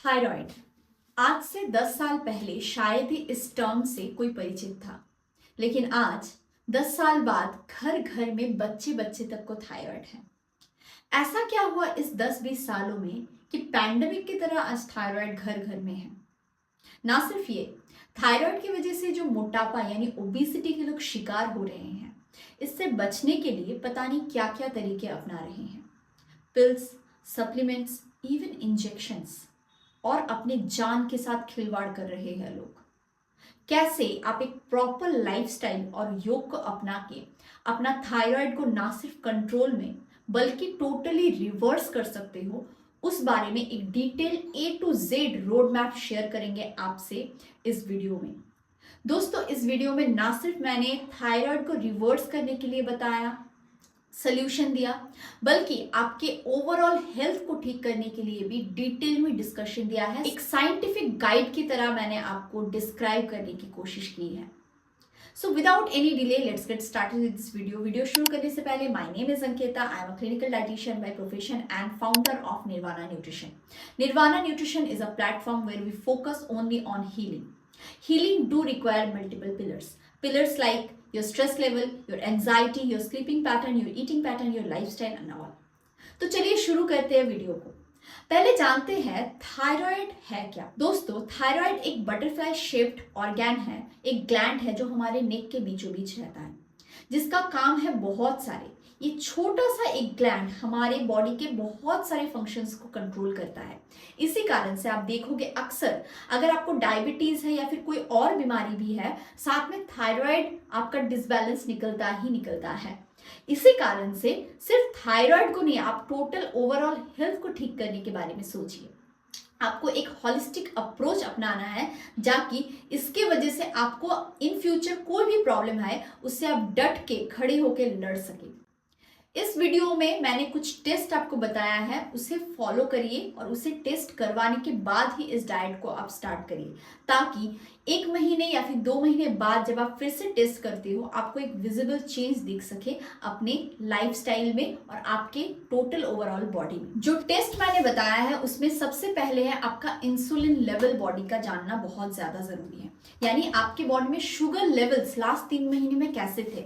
Thyroid आज से 10 साल पहले शायद ही इस टर्म से कोई परिचित था, लेकिन आज 10 साल बाद घर घर में बच्चे बच्चे तक को थायराइड है। ऐसा क्या हुआ इस 10-20 सालों में कि पैंडेमिक की तरह आज थायराइड घर घर में है। ना सिर्फ ये, थायराइड की वजह से जो मोटापा यानी ओबेसिटी के लोग शिकार हो रहे हैं, इससे बचने के लिए पता नहीं क्या क्या तरीके अपना रहे हैं। पिल्स, सप्लीमेंट्स, इवन इंजेक्शंस और अपने जान के साथ खिलवाड़ कर रहे हैं लोग। कैसे आप एक प्रॉपर लाइफस्टाइल और योग को अपना के अपना थायराइड को ना सिर्फ कंट्रोल में बल्कि टोटली रिवर्स कर सकते हो, उस बारे में एक detail A to Z road map share करेंगे आपसे इस वीडियो में। दोस्तों, इस वीडियो में ना सिर्फ मैंने थायराइड को रिवर्स करने के लिए बताया, सल्यूशन दिया, बल्कि आपके ओवरऑल हेल्थ को ठीक करने के लिए भी डिटेल में डिस्कशन दिया है। एक साइंटिफिक गाइड की तरह मैंने आपको डिस्क्राइब करने की कोशिश की है। So without any delay let's get started with this video. Video शुरू करने से पहले, my name is Ankita, I am a clinical dietitian by profession and founder of Nirvana nutrition. Nirvana nutrition is a platform where we focus only on healing. Healing do require multiple pillars. Pillars like your stress level, your anxiety, your sleeping pattern, your eating pattern, your lifestyle and all. तो चलिए शुरू करते हैं video को। पहले जानते हैं thyroid है क्या। दोस्तों, थायराइड एक बटरफ्लाई शेप्ड ऑर्गन है, एक ग्लैंड है जो हमारे नेक के बीचों बीच रहता है, जिसका काम है बहुत सारे। ये छोटा सा एक ग्लैंड हमारे बॉडी के बहुत सारे फंक्शंस को कंट्रोल करता है। इसी कारण से आप देखोगे अक्सर अगर आपको डायबिटीज है या फिर कोई और बीमारी भी है, साथ में थायराइड आपका डिसबैलेंस निकलता ही निकलता है। इसी कारण से सिर्फ थायराइड को नहीं, आप टोटल ओवरऑल हेल्थ को ठीक करने के बारे में सोचिए। आपको एक हॉलिस्टिक अप्रोच अपनाना है, जाकि इसके वजह से आपको इन फ्यूचर कोई भी प्रॉब्लम आए उससे आप डट के खड़े होकर लड़ सके। इस वीडियो में मैंने कुछ टेस्ट आपको बताया है, उसे फॉलो करिए और उसे टेस्ट करवाने के बाद ही इस डाइट को आप स्टार्ट करिए, ताकि 1 महीने या फिर 2 महीने बाद जब आप फिर से टेस्ट करते हो, आपको एक विजिबल चेंज दिख सके अपने लाइफस्टाइल में और आपके टोटल ओवरऑल बॉडी में। जो टेस्ट मैंने बताया है उसमें सबसे पहले है आपका इंसुलिन लेवल बॉडी का जानना बहुत ज्यादा जरूरी है। यानी आपके बॉडी में शुगर लेवल्स लास्ट 3 महीने में कैसे थे।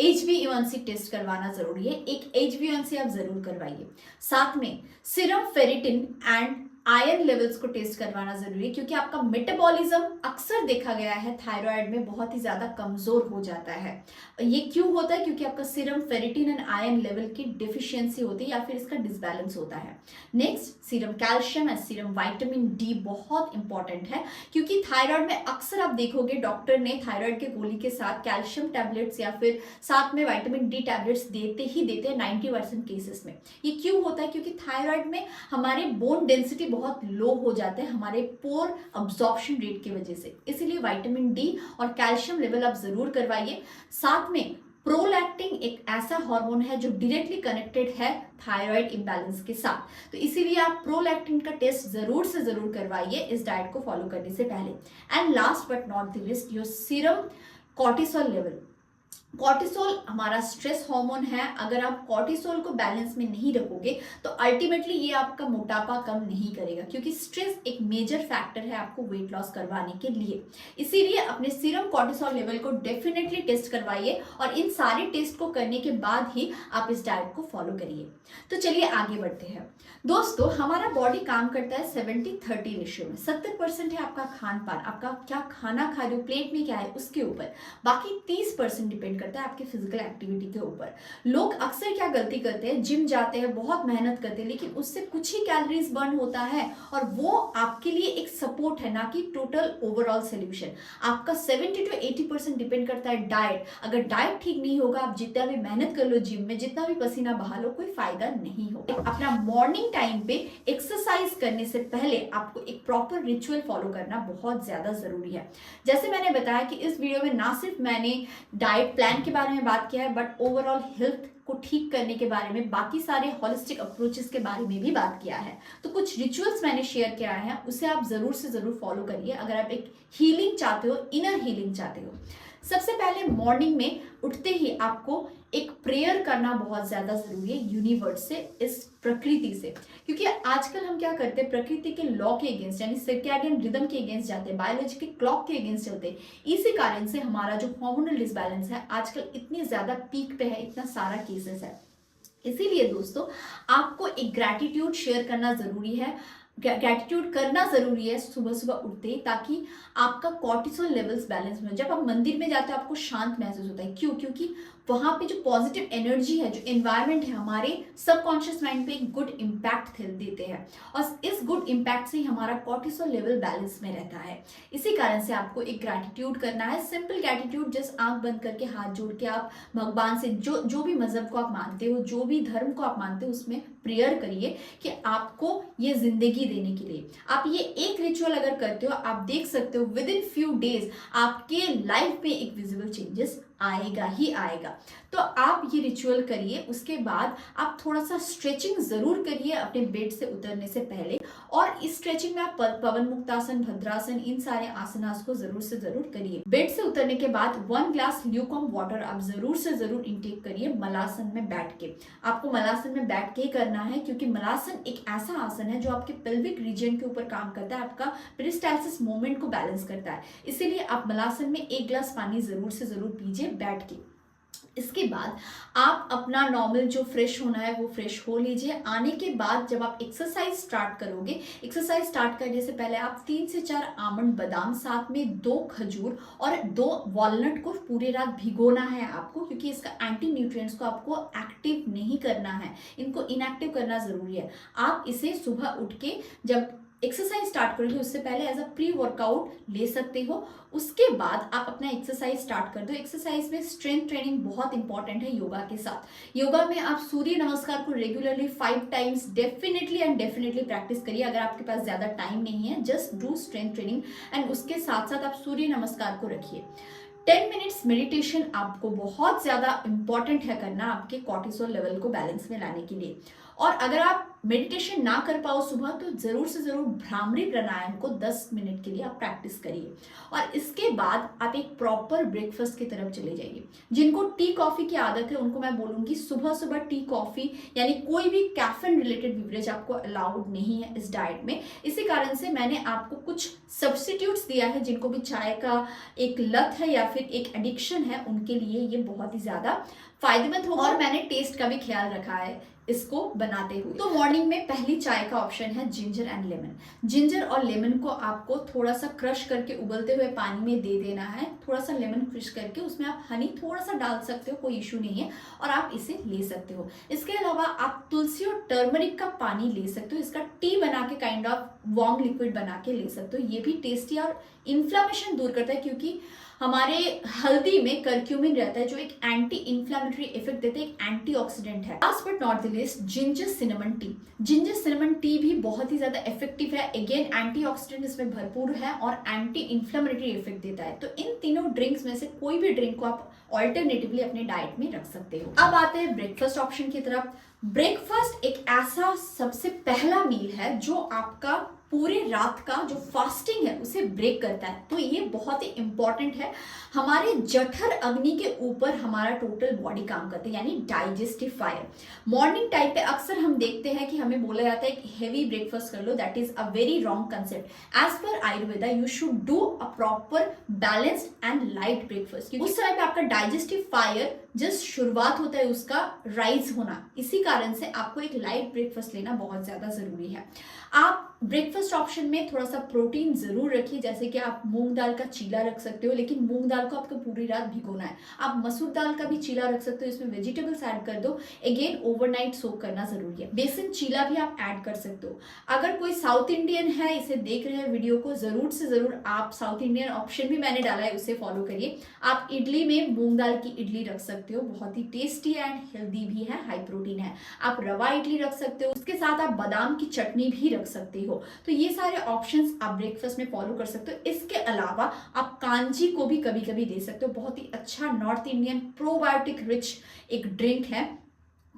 HbA1c टेस्ट करवाना जरूरी है, एक HbA1c आप जरूर करवाइए। साथ में serum ferritin and iron levels को टेस्ट करवाना जरूरी है, क्योंकि आपका मेटाबॉलिज्म अक्सर देखा गया है थायराइड में बहुत ही ज्यादा कमजोर हो जाता है। ये क्यों होता है? क्योंकि आपका serum ferritin and iron level की डिफिशियंसी होती है या फिर इसका डिसबैलेंस होता है। Next, serum calcium and serum vitamin D बहुत इंपॉर्टेंट है, क्योंकि थायराइड में अक्सर आप देखोगे डॉक्टर ने थायराइड के गोली के साथ कैल्शियम टैबलेट्स या फिर साथ में विटामिन डी टैबलेट्स देते ही देते हैं 90% केसेस में। ये क्यों होता है? क्योंकि थायराइड में हमारे बोन डेंसिटी बहुत लो हो जाते हैं हमारे पोर अब्जॉर्प्शन रेट की वजह से, इसलिए विटामिन डी और कैल्शियम लेवल आप जरूर करवाइए। साथ में प्रोलैक्टिन एक ऐसा हार्मोन है जो डायरेक्टली कनेक्टेड है थायराइड इंबैलेंस के साथ, तो इसीलिए आप प्रोलैक्टिन का टेस्ट जरूर से जरूर करवाइए इस डाइट को फॉलो करने से पहले। And last but not the list, your serum cortisol level. Cortisol हमारा स्ट्रेस हार्मोन है। अगर आप कॉर्टिसोल को बैलेंस में नहीं रखोगे तो अल्टीमेटली ये आपका मोटापा कम नहीं करेगा, क्योंकि स्ट्रेस एक मेजर फैक्टर है आपको वेट लॉस करवाने के लिए। इसीलिए अपने सीरम कॉर्टिसोल लेवल को डेफिनेटली टेस्ट करवाइए और इन सारे टेस्ट को करने के बाद ही आप इस डाइट को फॉलो करिए। तो चलिए आगे बढ़ते हैं। दोस्तों, हमारा बॉडी काम करता है 70-30 रेशियो में। 70% है आपका खान पान, आपका क्या खाना खा रहे हो, प्लेट में क्या है उसके ऊपर। बाकी 30% डिपेंड करता है आपके फिजिकल एक्टिविटी के ऊपर। लोग अक्सर क्या गलती करते हैं, जिम जाते हैं, बहुत मेहनत करते हैं, लेकिन उससे कुछ ही कैलोरीज बर्न होता है और वो आपके लिए एक सपोर्ट है, ना कि टोटल ओवरऑल सोल्यूशन। आपका 70-80% डिपेंड करता है डाइट। अगर डाइट ठीक नहीं होगा, आप जितना भी मेहनत कर लो जिम में, जितना भी पसीना बहा लो, कोई फायदा नहीं होगा। अपना मॉर्निंग टाइम पे एक्सरसाइज करने से पहले आपको एक प्रॉपर रिचुअल फॉलो करना बहुत ज्यादा जरूरी है। जैसे मैंने बताया कि इस वीडियो में ना सिर्फ मैंने डाइट प्लान के बारे में बात किया है, बट ओवरऑल हेल्थ को ठीक करने के बारे में, बाकी सारे होलिस्टिक अप्रोचेस के बारे में भी बात किया है। तो कुछ रिचुअल्स मैंने शेयर किया है, उसे आप जरूर से जरूर फॉलो करिए अगर आप एक हीलिंग चाहते हो, इनर हीलिंग चाहते हो। सबसे पहले मॉर्निंग में उठते ही आपको एक प्रेयर करना बहुत ज्यादा जरूरी है यूनिवर्स से, इस प्रकृति से। क्योंकि आजकल हम क्या करते हैं, प्रकृति के लॉ के अगेंस्ट यानी सर्कैडियन रिदम के अगेंस्ट जाते हैं, बायोलॉजी के क्लॉक के अगेंस्ट चलते हैं। इसी कारण से हमारा जो हार्मोनल डिसबैलेंस है आजकल इतनी ज्यादा पीक पे है, इतना सारा केसेस है। इसीलिए दोस्तों आपको एक ग्रैटिट्यूड शेयर करना जरूरी है, ग्रैटिट्यूड करना जरूरी है सुबह सुबह उठते ही, ताकि आपका कॉर्टिसोल लेवल्स बैलेंस में हो। जब आप मंदिर में जाते हैं आपको शांत महसूस होता है, क्यों? क्योंकि वहां पे जो पॉजिटिव एनर्जी है, जो एनवायरनमेंट है, हमारे सबकॉन्शियस माइंड पे एक गुड इम्पैक्ट देते हैं और इस गुड इम्पैक्ट से ही हमारा कॉर्टिसोल लेवल बैलेंस में रहता है। इसी कारण से आपको एक ग्रैटिट्यूड करना है, सिंपल ग्रैटिट्यूड, जस्ट आंख बंद करके हाथ जोड़ के आप भगवान से जो भी मजहब को आप मानते हो, जो भी धर्म को आप मानते हो, उसमें प्रेयर करिए कि आपको ये जिंदगी देने के लिए। आप ये एक रिचुअल अगर करते हो, आप देख सकते हो विद इन फ्यू डेज आपके लाइफ में एक विजिबल चेंजेस आएगा ही आएगा। तो आप ये रिचुअल करिए। उसके बाद आप थोड़ा सा स्ट्रेचिंग जरूर करिए अपने बेड से उतरने से पहले, और इस स्ट्रेचिंग में आप पवन मुक्तासन, भद्रासन, इन सारे आसनास को जरूर से जरूर करिए। बेड से उतरने के बाद 1 ग्लास ल्यूकॉर्म वाटर आप जरूर से जरूर इंटेक करिए मलासन में बैठ के। आपको मलासन में बैठ के ही करना है, क्योंकि मलासन एक ऐसा आसन है जो आपके पेल्विक रीजन के ऊपर काम करता है, आपका पेरिस्टालसिस मूवमेंट को बैलेंस करता है। इसीलिए आप मलासन में 1 ग्लास पानी जरूर से जरूर पीजिए बैठ के। इसके बाद आप अपना नॉर्मल जो फ्रेश होना है वो फ्रेश हो लीजिए। आने के बाद जब आप एक्सरसाइज स्टार्ट करोगे, एक्सरसाइज स्टार्ट करने से पहले आप 3 से 4 आमंड बादाम, साथ में 2 खजूर और 2 वॉलनट को पूरी रात भिगोना है आपको, क्योंकि इसका एंटी न्यूट्रिएंट्स को आपको एक्टिव नहीं करना है, इनको इनएक्टिव करना जरूरी है। आप इसे सुबह उठ के जब एक्सरसाइज स्टार्ट करोगे उससे पहले एज अ प्री वर्कआउट ले सकते हो। उसके बाद आप अपना एक्सरसाइज स्टार्ट कर दो। एक्सरसाइज में स्ट्रेंथ ट्रेनिंग बहुत इंपॉर्टेंट है योगा के साथ। योगा में आप सूर्य नमस्कार को regularly 5 times definitely and definitely practice करिए। अगर आपके पास ज्यादा टाइम नहीं है, just do strength training and उसके साथ साथ आप सूर्य नमस्कार को रखिए। 10 मिनट्स मेडिटेशन आपको बहुत ज्यादा इंपॉर्टेंट है करना आपके कॉर्टिसोल लेवल को बैलेंस में लाने के लिए। और अगर आप मेडिटेशन ना कर पाओ सुबह, तो जरूर से जरूर भ्रामरी प्राणायाम को 10 मिनट के लिए आप प्रैक्टिस करिए। और इसके बाद आप एक प्रॉपर ब्रेकफास्ट की तरफ चले जाइए। जिनको टी कॉफी की आदत है उनको मैं बोलूंगी सुबह सुबह टी कॉफी यानी कोई भी कैफीन रिलेटेड बिवरेज आपको अलाउड नहीं है इस डाइट में। इसी कारण से मैंने आपको कुछ सब्स्टिट्यूट्स दिया है। जिनको भी चाय का एक लत है या फिर एक एडिक्शन है, उनके लिए ये बहुत ही ज्यादा फायदेमंद होगा। और मैंने टेस्ट का भी ख्याल रखा है इसको बनाते हुए। तो मॉर्निंग में पहली चाय का ऑप्शन है जिंजर एंड लेमन। जिंजर और लेमन को आपको थोड़ा सा क्रश करके उबलते हुए पानी में दे देना है। थोड़ा सा लेमन क्रश करके उसमें आप हनी थोड़ा सा डाल सकते हो, कोई इशू नहीं है, और आप इसे ले सकते हो। इसके अलावा आप तुलसी और टर्मरिक का पानी ले सकते हो। इसका टी बना के काइंड ऑफ वार्म लिक्विड बना के ले सकते हो। ये भी टेस्टी और इन्फ्लामेशन दूर करता है, क्योंकि हमारे हल्दी में करक्यूमिन रहता है जो एक एंटी इन्फ्लामेटरी इफेक्ट देता है, एक एंटीऑक्सीडेंट है। Last but not the list, ginger cinnamon T. Ginger cinnamon T भी बहुत ही ज्यादा इफेक्टिव है। अगेन एंटीऑक्सीडेंट इसमें भरपूर है और एंटी इन्फ्लामेटरी इफेक्ट देता है। तो इन तीनों ड्रिंक्स में से कोई भी ड्रिंक को आप ऑल्टरनेटिवली अपने डाइट में रख सकते हो। अब आते हैं ब्रेकफास्ट ऑप्शन की तरफ। ब्रेकफास्ट एक ऐसा सबसे पहला मील है जो आपका पूरे रात का जो फास्टिंग है उसे ब्रेक करता है। तो ये बहुत ही इंपॉर्टेंट है। हमारे जठर अग्नि के ऊपर हमारा टोटल बॉडी काम करता है, यानी डाइजेस्टिव फायर। मॉर्निंग टाइम पे अक्सर हम देखते हैं कि हमें बोला जाता है कि हेवी ब्रेकफास्ट कर लो। That is a very wrong concept. As per Ayurveda you should do a proper balanced and light breakfast, क्योंकि उस समय पे आपका डाइजेस्टिव फायर जस्ट शुरुआत होता है उसका राइज होना। इसी कारण से आपको एक लाइट ब्रेकफास्ट लेना बहुत ज्यादा जरूरी है। आप ब्रेकफास्ट ऑप्शन में थोड़ा सा प्रोटीन जरूर रखिए, जैसे कि आप मूंग दाल का चीला रख सकते हो, लेकिन मूंग दाल को आपको पूरी रात भिगोना है। आप मसूर दाल का भी चीला रख सकते हो, इसमें वेजिटेबल्स ऐड कर दो। अगेन ओवरनाइट सोक करना जरूरी है। बेसन चीला भी आप ऐड कर सकते हो। अगर कोई साउथ इंडियन है इसे देख रहे हैं वीडियो को, जरूर से जरूर आप साउथ इंडियन ऑप्शन भी मैंने डाला है, उसे फॉलो करिए। आप इडली में मूंग दाल की इडली रख सकते हो, बहुत ही टेस्टी एंड हेल्दी भी है, हाई प्रोटीन है। आप रवा इडली रख सकते हो, उसके साथ आप बादाम की चटनी भी रख सकते हो। तो ये सारे ऑप्शंस आप ब्रेकफास्ट में फॉलो कर सकते हो। इसके अलावा आप कांजी को भी कभी कभी दे सकते हो। बहुत ही अच्छा नॉर्थ इंडियन प्रोबायोटिक रिच एक ड्रिंक है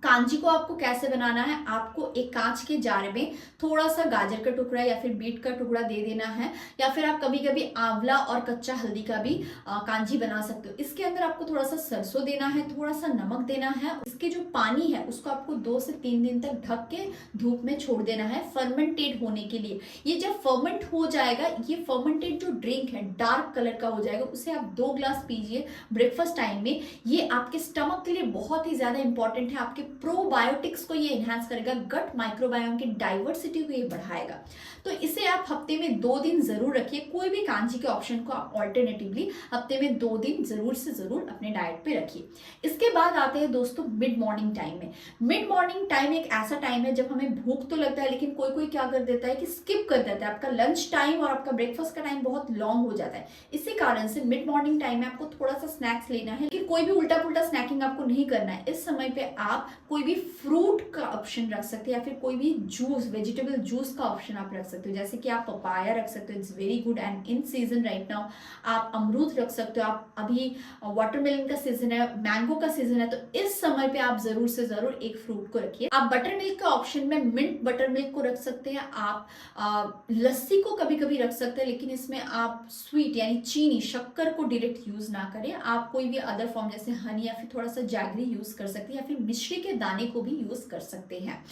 कांजी को आपको कैसे बनाना है, आपको एक कांच के जार में थोड़ा सा गाजर का टुकड़ा या फिर बीट का टुकड़ा दे देना है, या फिर आप कभी कभी आंवला और कच्चा हल्दी का भी कांजी बना सकते हो। इसके अंदर आपको थोड़ा सा सरसों देना है, थोड़ा सा नमक देना है। इसके जो पानी है उसको आपको 2 से 3 दिन तक ढक के धूप में छोड़ देना है फर्मेंटेड होने के लिए। ये जब फर्मेंट हो जाएगा, ये फर्मेंटेड जो ड्रिंक है डार्क कलर का हो जाएगा, उसे आप 2 ग्लास पीजिए ब्रेकफास्ट टाइम में। ये आपके स्टमक के लिए बहुत ही ज्यादा इंपॉर्टेंट है, आपके प्रोबायोटिक्स को ये एनहांस करेगा, गट माइक्रोबायोम की डाइवर्सिटी को ये बढ़ाएगा। तो इसे आप हफ्ते में 2 दिन जरूर रखिए। कोई भी कांजी के ऑप्शन को आप ऑल्टरनेटिवली हफ्ते में 2 दिन जरूर से जरूर अपने डाइट पे रखिए। इसके बाद आते हैं दोस्तों मिड मॉर्निंग टाइम में। मिड मॉर्निंग टाइम एक ऐसा टाइम है जब हमें भूख तो लगता है, लेकिन कोई कोई क्या कर देता है कि स्किप कर देता है। आपका लंच टाइम और आपका ब्रेकफास्ट का टाइम बहुत लॉन्ग हो जाता है। इसी कारण से मिड मॉर्निंग टाइम में आपको थोड़ा सा स्नैक्स लेना है, लेकिन कोई भी उल्टा पुल्टा स्नैकिंग आपको नहीं करना है। इस समय पे आप कोई भी फ्रूट का ऑप्शन रख सकते हैं, या फिर कोई भी जूस, वेजिटेबल जूस का ऑप्शन आप रख सकते हो। जैसे कि आप पपाया रख सकते हो, it's very good and in season right now. आप अमरूद रख सकते हो, आप अभी वाटरमेलन का सीजन है, मैंगो का सीजन है, तो इस समय पे आप जरूर से जरूर एक फ्रूट को रखिए। आप बटर मिल्क का ऑप्शन में मिंट बटर मिल्क को रख सकते हैं। आप लस्सी को कभी कभी रख सकते हैं, लेकिन इसमें आप स्वीट यानी चीनी, शक्कर को डायरेक्ट यूज ना करें। आप कोई भी अदर फॉर्म जैसे हनी या फिर थोड़ा सा जैगरी यूज कर सकते हैं, या फिर मिश्री के दाने को भी यूज कर सकते हैं।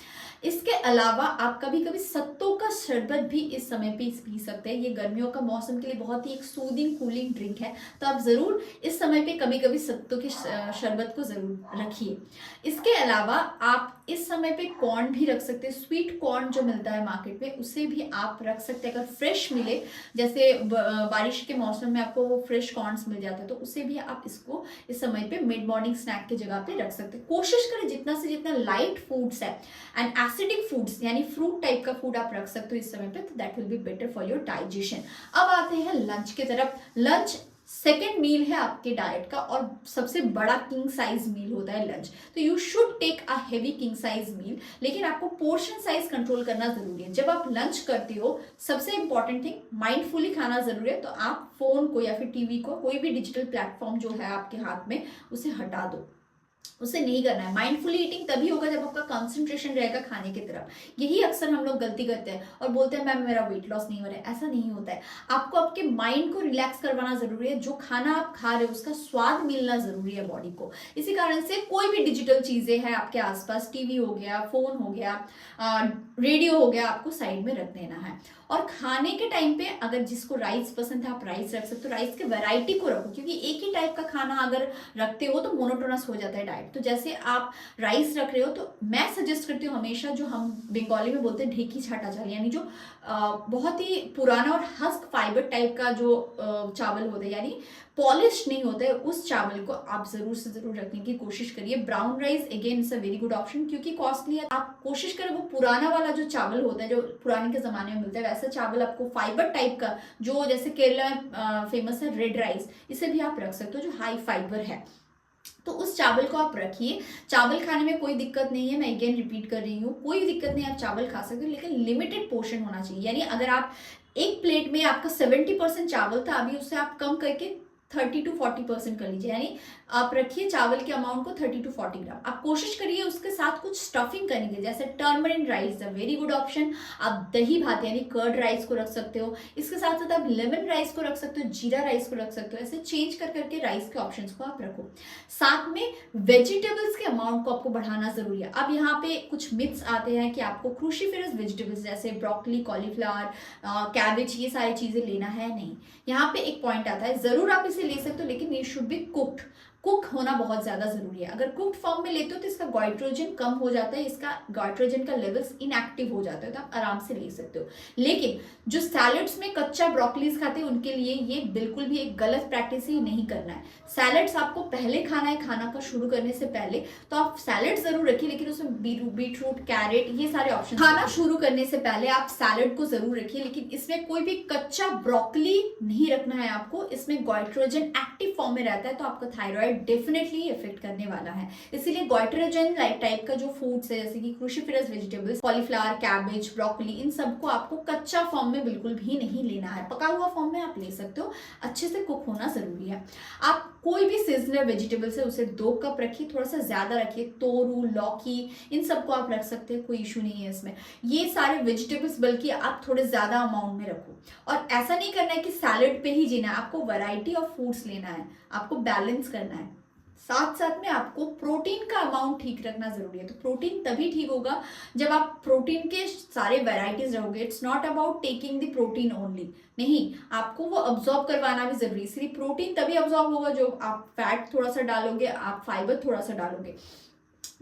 इसके अलावा आप कभी कभी सत्तू का शरबत भी इस समय पे पी सकते हैं। ये गर्मियों का मौसम के लिए बहुत ही एक सूदिंग कूलिंग ड्रिंक है, तो आप जरूर इस समय पे कभी कभी सत्तू के शरबत को जरूर रखिए। इसके अलावा आप इस समय पे कॉर्न भी रख सकते हैं। स्वीट कॉर्न जो मिलता है मार्केट में, उसे भी आप रख सकते हैं अगर फ्रेश मिले। जैसे बारिश के मौसम में आपको वो फ्रेश कॉर्न्स मिल जाते हैं, तो उसे भी आप इसको इस समय पे मिड मॉर्निंग स्नैक की जगह पे रख सकते हैं। कोशिश करें जितना से जितना लाइट फूड्स है एंड एसिडिक फूड्स यानी फ्रूट टाइप का फूड आप रख सकते हो इस समय पे, तो that will be better for your digestion. अब आते हैं लंच की तरफ। लंच सेकेंड मील है आपके डाइट का और सबसे बड़ा किंग साइज मील होता है लंच। तो you should take a heavy king size meal, लेकिन आपको पोर्शन साइज कंट्रोल करना जरूरी है। जब आप लंच करते हो, सबसे इंपॉर्टेंट थिंग, माइंडफुली खाना जरूरी है। तो आप फोन को या फिर टीवी को, कोई भी डिजिटल प्लेटफॉर्म जो है आपके हाथ में, उसे हटा दो। उसे नहीं करना है। माइंडफुली ईटिंग तभी होगा जब आपका कंसंट्रेशन रहेगा खाने की तरफ। यही अक्सर हम लोग गलती करते हैं और बोलते हैं मैम मेरा वेट लॉस नहीं हो रहा है। ऐसा नहीं होता है। आपको आपके माइंड को रिलैक्स करवाना जरूरी है। जो खाना आप खा रहे हो उसका स्वाद मिलना जरूरी है बॉडी को। इसी कारण से कोई भी डिजिटल चीजें हैं आपके आसपास, टीवी हो गया, फोन हो गया, रेडियो हो गया, आपको साइड में रख देना है। और खाने के टाइम पे अगर जिसको राइस पसंद है आप राइस रख सकते हो। राइस के वैरायटी को रखो, क्योंकि एक ही टाइप का खाना अगर रखते हो तो मोनोटोनस हो जाता है डाइट। तो जैसे आप राइस रख रहे हो, तो मैं सजेस्ट करती हूँ हमेशा, जो हम बंगाली में बोलते हैं ढेकी छाटा चावल, यानी जो बहुत ही पुराना और हस्क फाइबर टाइप का जो चावल होता है, यानी पॉलिश नहीं होता है, उस चावल को आप जरूर से जरूर रखने की कोशिश करिए। Brown rice again it's a very good option, क्योंकि कॉस्टली है। आप कोशिश करें वो पुराना वाला जो चावल होता है, जो पुराने के जमाने में मिलता है, वैसा चावल आपको फाइबर टाइप का, जो जैसे केरला में फेमस है रेड राइस, इसे भी आप रख सकते हो जो हाई फाइबर है। तो उस चावल को आप रखिए। चावल खाने में कोई दिक्कत नहीं है, मैं अगेन रिपीट कर रही हूँ, कोई दिक्कत नहीं, आप चावल खा सकते हो, लेकिन लिमिटेड पोर्शन होना चाहिए। यानी अगर आप एक प्लेट में आपका 70% चावल था, अभी उससे आप कम करके 30 to 40% कर लीजिए। यानी आप रखिए चावल के अमाउंट को 30 to 40 ग्राम। आप कोशिश करिए उसके साथ कुछ स्टफिंग करने की, जैसे turmeric rice a very good option. आप दही भात यानी कर्ड राइस को रख सकते हो। इसके साथ साथ आप लेमन राइस को रख सकते हो, जीरा राइस को रख सकते हो। ऐसे चेंज कर करके राइस के ऑप्शंस को आप रखो। साथ में वेजिटेबल्स के अमाउंट को आपको बढ़ाना जरूरी है। अब यहाँ पे कुछ मिथ्स आते हैं कि आपको क्रूसीफेरस वेजिटेबल्स जैसे ब्रोकली, कॉलीफ्लावर, कैबेज, ये सारी चीजें लेना है, नहीं। यहाँ पे एक पॉइंट आता है, जरूर आप इसे ले सकते हो, लेकिन ये शुड बी कुक्ड। कुक होना बहुत ज्यादा जरूरी है। अगर कुक्ड फॉर्म में लेते हो तो इसका गाइट्रोजन कम हो जाता है, इसका गाइट्रोजन का लेवल्स इनएक्टिव हो जाता है, तो आप आराम से ले सकते हो। लेकिन जो सैलड्स में कच्चा ब्रोकलीज खाते हैं उनके लिए ये बिल्कुल भी एक गलत प्रैक्टिस ही नहीं करना है। सैलड्स आपको पहले खाना है, खाना का शुरू करने से पहले, तो आप सैलड जरूर रखिए, लेकिन उसमें बीटरूट, कैरेट, ये सारे ऑप्शन। खाना शुरू करने से पहले आप सैलड को जरूर रखिए, लेकिन इसमें कोई भी कच्चा ब्रोकली नहीं रखना है आपको। इसमें गाइट्रोजन एक्टिव फॉर्म में रहता है, तो आपका थायराइड डेफिनेटली इफेक्ट करने वाला है। इसीलिए गोइट्रोजन टाइप का जो फूड्स है जैसे कि cruciferous vegetables, cauliflower, cabbage, broccoli, इन सबको आपको कच्चा फॉर्म में बिल्कुल भी नहीं लेना है। पका हुआ फॉर्म में आप ले सकते हो, अच्छे से कुक होना जरूरी है। आप कोई भी सीजनल वेजिटेबल्स है उसे 2 कप रखिए, थोड़ा सा ज्यादा रखिए। तोरू, लौकी, इन सबको आप रख सकते हैं, कोई इशू नहीं है इसमें। ये सारे वेजिटेबल्स बल्कि आप थोड़े ज्यादा अमाउंट में रखो। और ऐसा नहीं करना है कि सैलेड पे ही जीना है, आपको वैरायटी ऑफ फूड्स लेना है, आपको बैलेंस करना है। साथ साथ में आपको प्रोटीन का अमाउंट ठीक रखना जरूरी है। तो प्रोटीन तभी ठीक होगा जब आप प्रोटीन के सारे वैरायटीज रहोगे। It's not about taking the protein only, नहीं, आपको वो अब्सॉर्ब करवाना भी जरूरी है। इसलिए प्रोटीन तभी अब्सॉर्ब होगा जो आप फैट थोड़ा सा डालोगे, आप फाइबर थोड़ा सा डालोगे।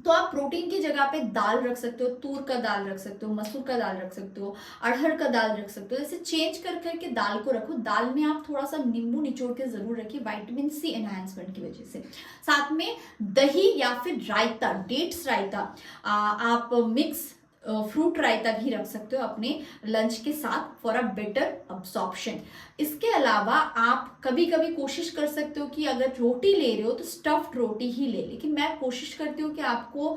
तो आप प्रोटीन की जगह पे दाल रख सकते हो, तूर का दाल रख सकते हो, मसूर का दाल रख सकते हो, अरहर का दाल रख सकते हो। जैसे चेंज कर करके दाल को रखो। दाल में आप थोड़ा सा नींबू निचोड़ के जरूर रखिए, विटामिन सी एनहांसमेंट की वजह से। साथ में दही या फिर रायता, डेट्स रायता, आप मिक्स फ्रूट रायता भी रख सकते हो अपने लंच के साथ फॉर अ बेटर अब्सॉर्प्शन। इसके अलावा आप कभी कभी कोशिश कर सकते हो कि अगर रोटी ले रहे हो तो स्टफ्ड रोटी ही ले, लेकिन मैं कोशिश करती हूँ कि आपको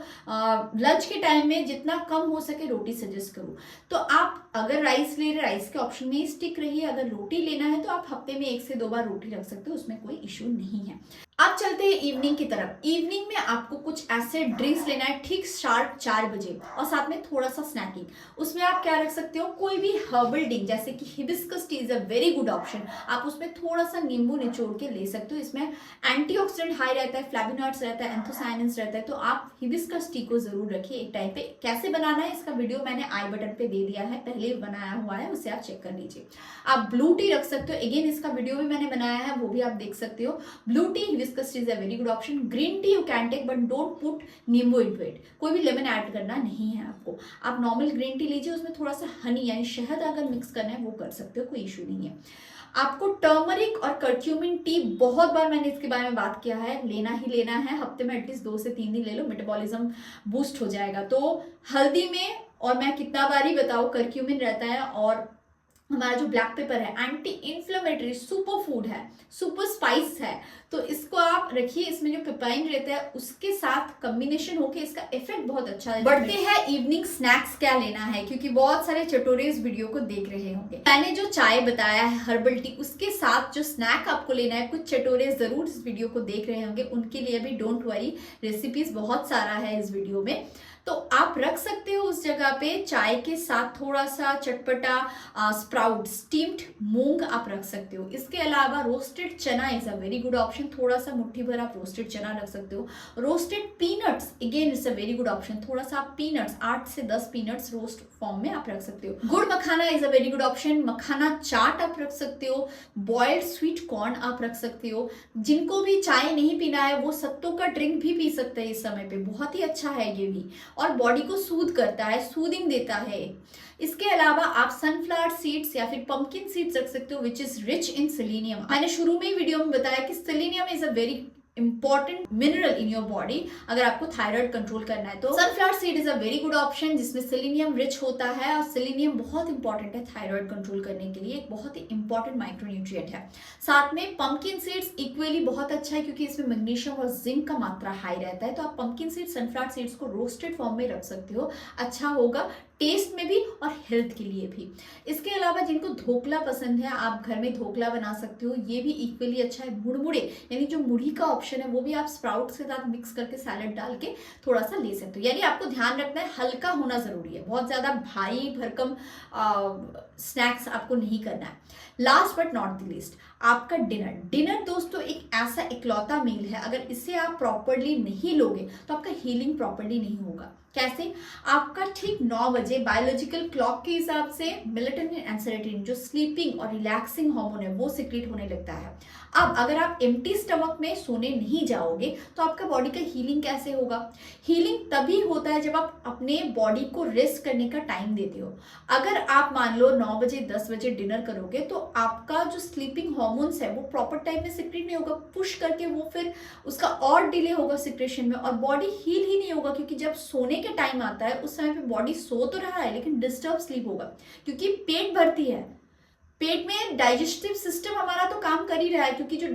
लंच के टाइम में जितना कम हो सके रोटी सजेस्ट करूँ। तो आप अगर राइस ले रहे, राइस के ऑप्शन में ही स्टिक रहिए। अगर रोटी लेना है तो आप हफ्ते में 1 से 2 बार रोटी रख सकते हो, उसमें कोई इशू नहीं है। अब चलते हैं इवनिंग की तरफ। इवनिंग में आपको कुछ ऐसे ड्रिंक्स लेना है ठीक शार्प 4 बजे, और साथ में थोड़ा सा स्नैकिंग। उसमें आप क्या रख सकते हो, कोई भी हर्बल ड्रिंक जैसे कि hibiscus tea is a very good option. आप उसमें थोड़ा सा नींबू निचोड़ के ले सकते हो। इसमें एंटीऑक्सीडेंट हाई रहता है, फ्लैवोनॉइड्स रहता है, एंथोसायनिन्स रहता है। तो आप हिबिस्कस टी को जरूर रखिए एक टाइम पे। कैसे बनाना है इसका वीडियो मैंने आई बटन पे दे दिया है, पहले बनाया हुआ है, उसे आप चेक कर लीजिए। आप ब्लू टी रख सकते हो, अगेन इसका वीडियो भी मैंने बनाया है, वो भी आप देख सकते हो। Blue tea, hibiscus tea is a very good option. Green tea you can take but don't put नींबू इनटू इट, कोई भी लेमन ऐड करना नहीं है आपको। आप नॉर्मल ग्रीन टी लीजिए, उसमें थोड़ा सा हनी यानी शहद अगर मिक्स करना है वो कर सकते हो, कोई इशू नहीं है। आपको टर्मरिक और कर्क्यूमिन टी, बहुत बार मैंने इसके बारे में बात किया है, लेना ही लेना है। हफ्ते में एटलीस्ट 2 से 3 दिन ले लो, मेटाबॉलिज्म बूस्ट हो जाएगा। तो हल्दी में, और मैं कितना बार ही बताऊं, कर्क्यूमिन रहता है, और हमारा जो ब्लैक पेपर है एंटी इन्फ्लेमेटरी सुपर फूड है, सुपर स्पाइस है। तो इसको आप रखिए, इसमें जो पेपाइन रहता है उसके साथ कॉम्बिनेशन होके इसका इफेक्ट बहुत अच्छा है। बढ़ते हैं इवनिंग स्नैक्स क्या लेना है, क्योंकि बहुत सारे चटोरे इस वीडियो को देख रहे होंगे। मैंने जो चाय बताया है हर्बल टी, उसके साथ जो स्नैक आपको लेना है, कुछ चटोरे जरूर इस वीडियो को देख रहे होंगे, उनके लिए भी डोंट वरी, रेसिपीज बहुत सारा है इस वीडियो में। तो आप रख सकते हो उस जगह पे चाय के साथ थोड़ा सा चटपटा स्प्राउट, स्टीम्ड मूंग आप रख सकते हो। इसके अलावा रोस्टेड चना is a very good option, थोड़ा सा मुट्ठी भर आप रोस्टेड चना रख सकते हो। Roasted peanuts again is a very good option, थोड़ा सा आप पीनट्स 8 से 10 पीनट्स रोस्ट फॉर्म में आप रख सकते हो। Gur makhana is a very good option, makhana chaat आप रख सकते हो। बॉइल्ड स्वीट कॉर्न आप रख सकते हो। जिनको भी चाय नहीं पीना है वो सत्तू का ड्रिंक भी पी सकते हैं इस समय पे, बहुत ही अच्छा है ये भी, और बॉडी को सूद करता है, सूदिंग देता है। इसके अलावा आप सनफ्लावर सीड्स या फिर पंपकिन सीड्स रख सकते हो, which is rich in selenium. मैंने शुरू में ही वीडियो में बताया कि selenium is a very important mineral in your body अगर आपको थायराइड कंट्रोल करना है तो। Sunflower seed is a very good option जिसमें सेलेनियम रिच होता है, और सेलेनियम बहुत इंपॉर्टेंट है थायराइड कंट्रोल करने के लिए, एक बहुत ही इंपॉर्टेंट माइक्रोन्यूट्रिएंट है। साथ में पंपकिन सीड्स इक्वली बहुत अच्छा है क्योंकि इसमें मैग्नीशियम और जिंक का मात्रा हाई रहता है। तो आप पंपकिन सीड्स, सनफ्लावर सीड्स को रोस्टेड फॉर्म में रख सकते हो, अच्छा होगा टेस्ट में भी और हेल्थ के लिए भी। इसके अलावा जिनको ढोकला पसंद है, आप घर में ढोकला बना सकते हो, ये भी इक्वली अच्छा है। मुड़मुड़े यानी जो मुढ़ी का ऑप्शन है वो भी आप स्प्राउट्स के साथ मिक्स करके सैलेड डाल के थोड़ा सा ले सकते हो। यानी आपको ध्यान रखना है हल्का होना जरूरी है, बहुत ज्यादा भारी भरकम स्नैक्स आपको नहीं करना है। Last but not the least, आपका डिनर दोस्तों एक ऐसा इकलौता मील है, अगर इसे आप प्रॉपरली नहीं लोगे तो आपका हीलिंग प्रॉपरली नहीं होगा। कैसे? आपका ठीक 9 बजे बायोलॉजिकल क्लॉक के हिसाब से मेलेटोनिन एंड सेरोटोनिन जो स्लीपिंग और रिलैक्सिंग हार्मोन है वो सीक्रेट होने लगता है। अब अगर आप एम्प्टी स्टमक में सोने नहीं जाओगे तो आपका बॉडी का हीलिंग कैसे होगा? हीलिंग तभी होता है जब आप अपने बॉडी को रेस्ट करने का टाइम देते हो। अगर आप मान लो 9 बजे 10 बजे डिनर करोगे तो आपका जो स्लीपिंग हार्मोन्स है वो प्रॉपर टाइम में सीक्रेट नहीं होगा, पुश करके वो फिर उसका और डिले होगा सिक्रेशन में, और बॉडी हील ही नहीं होगा। क्योंकि जब सोने के टाइम आता है उस समय पे बॉडी सो तो रहा है लेकिन डिस्टर्ब स्लीप होगा, क्योंकि पेट भरती है, पेट में डाइजेस्टिव सिस्टम हमारा तो काम कर ही रहा है, क्योंकि जो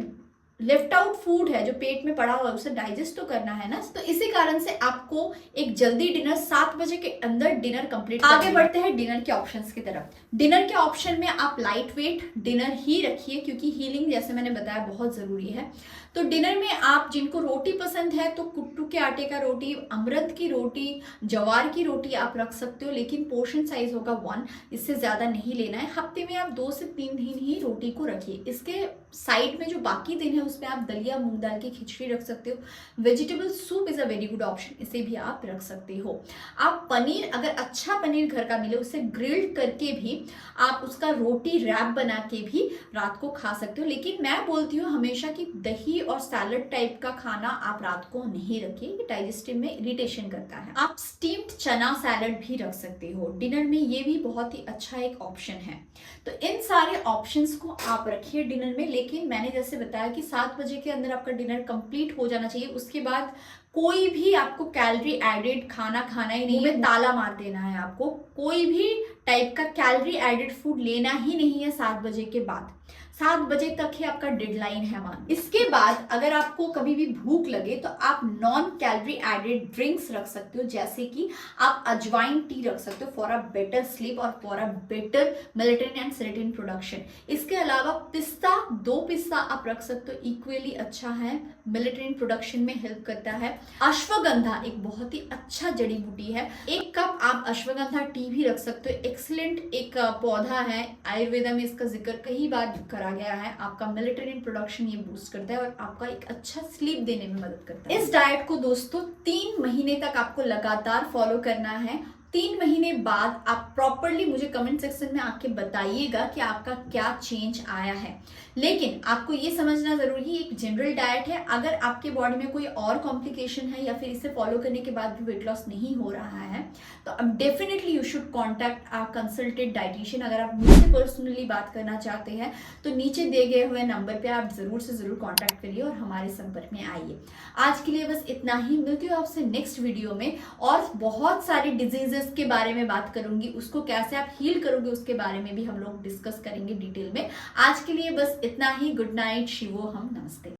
लेफ्ट आउट फूड है जो पेट में पड़ा हुआ है उसे डाइजेस्ट तो करना है ना, तो इसी कारण से आपको एक जल्दी डिनर 7 बजे के अंदर डिनर कंप्लीट। आगे बढ़ते हैं डिनर के ऑप्शंस की तरफ। डिनर के ऑप्शन में आप लाइट वेट डिनर ही रखिए क्योंकि हीलिंग जैसे मैंने बताया बहुत जरूरी है। तो डिनर में आप जिनको रोटी पसंद है तो कुट्टू के आटे का रोटी, अमरंथ की रोटी, जवार की रोटी आप रख सकते हो, लेकिन पोर्शन साइज होगा 1, इससे ज्यादा नहीं लेना है। हफ्ते में आप 2 से 3 दिन ही रोटी को रखिए। इसके साइड में जो बाकी दिन है उसमें आप दलिया, मूंग दाल की खिचड़ी रख सकते हो। Vegetable soup is a very good option, इसे भी आप रख सकते हो। आप पनीर, अगर अच्छा पनीर घर का मिले उसे ग्रिल्ड करके भी आप उसका रोटी रैप बना के भी रात को खा सकते हो। लेकिन मैं बोलती हूँ हमेशा कि दही और सैलड टाइप का खाना आप रात को नहीं रखिए, ये डाइजेस्टिव में इरिटेशन करता है। आप स्टीम्ड चना सैलड भी रख सकते हो डिनर में, ये भी बहुत ही अच्छा एक ऑप्शन है। तो इन सारे ऑप्शंस को आप रखिए डिनर में, लेकिन मैंने जैसे बताया कि 7 बजे के अंदर आपका डिनर कंप्लीट हो जाना चाहिए। उसके बाद कोई भी आपको कैलोरी एडेड खाना खाना ही नहीं है, ताला मार देना है आपको। कोई भी टाइप का कैलोरी एडेड फूड लेना ही नहीं है 7 बजे के बाद। 7 बजे तक ही आपका डेडलाइन है मान। इसके बाद अगर आपको कभी भी भूख लगे तो आप नॉन कैलोरी एडेड ड्रिंक्स रख सकते हो, जैसे कि आप अजवाइन टी रख सकते हो फॉर अ बेटर स्लीप और for a better melatonin and serotonin production. इसके अलावा पिस्ता, 2 पिस्ता आप रख सकते हो, इक्वली अच्छा है, मेलेटोनिन प्रोडक्शन में हेल्प करता है। अश्वगंधा एक बहुत ही अच्छा जड़ी बूटी है, 1 कप आप अश्वगंधा टी भी रख सकते हो। एक्सीलेंट एक पौधा है, आयुर्वेदा में इसका जिक्र कई बार करा गया है। आपका मेलेटोनिन प्रोडक्शन ये बूस्ट करता है और आपका एक अच्छा स्लीप देने में मदद करता है। इस डाइट को दोस्तों 3 महीने तक आपको लगातार फॉलो करना है। 3 महीने बाद आप प्रॉपरली मुझे कमेंट सेक्शन में आके बताइएगा कि आपका क्या चेंज आया है। लेकिन आपको ये समझना जरूरी है, एक जनरल डाइट है। अगर आपके बॉडी में कोई और कॉम्प्लिकेशन है या फिर इसे फॉलो करने के बाद भी वेट लॉस नहीं हो रहा है तो अब definitely you should contact a consulted dietitian. अगर आप मुझसे पर्सनली बात करना चाहते हैं तो नीचे दिए गए हुए नंबर पे आप जरूर से जरूर कॉन्टैक्ट करिए और हमारे संपर्क में आइए। आज के लिए बस इतना ही, मिलती हूँ आपसे नेक्स्ट वीडियो में और बहुत सारी डिजीजेस के बारे में बात करूंगी, उसको कैसे आप हील करोगे उसके बारे में भी हम लोग डिस्कस करेंगे डिटेल में। आज के लिए बस इतना ही। गुड नाइट, शिवो हम, नमस्ते।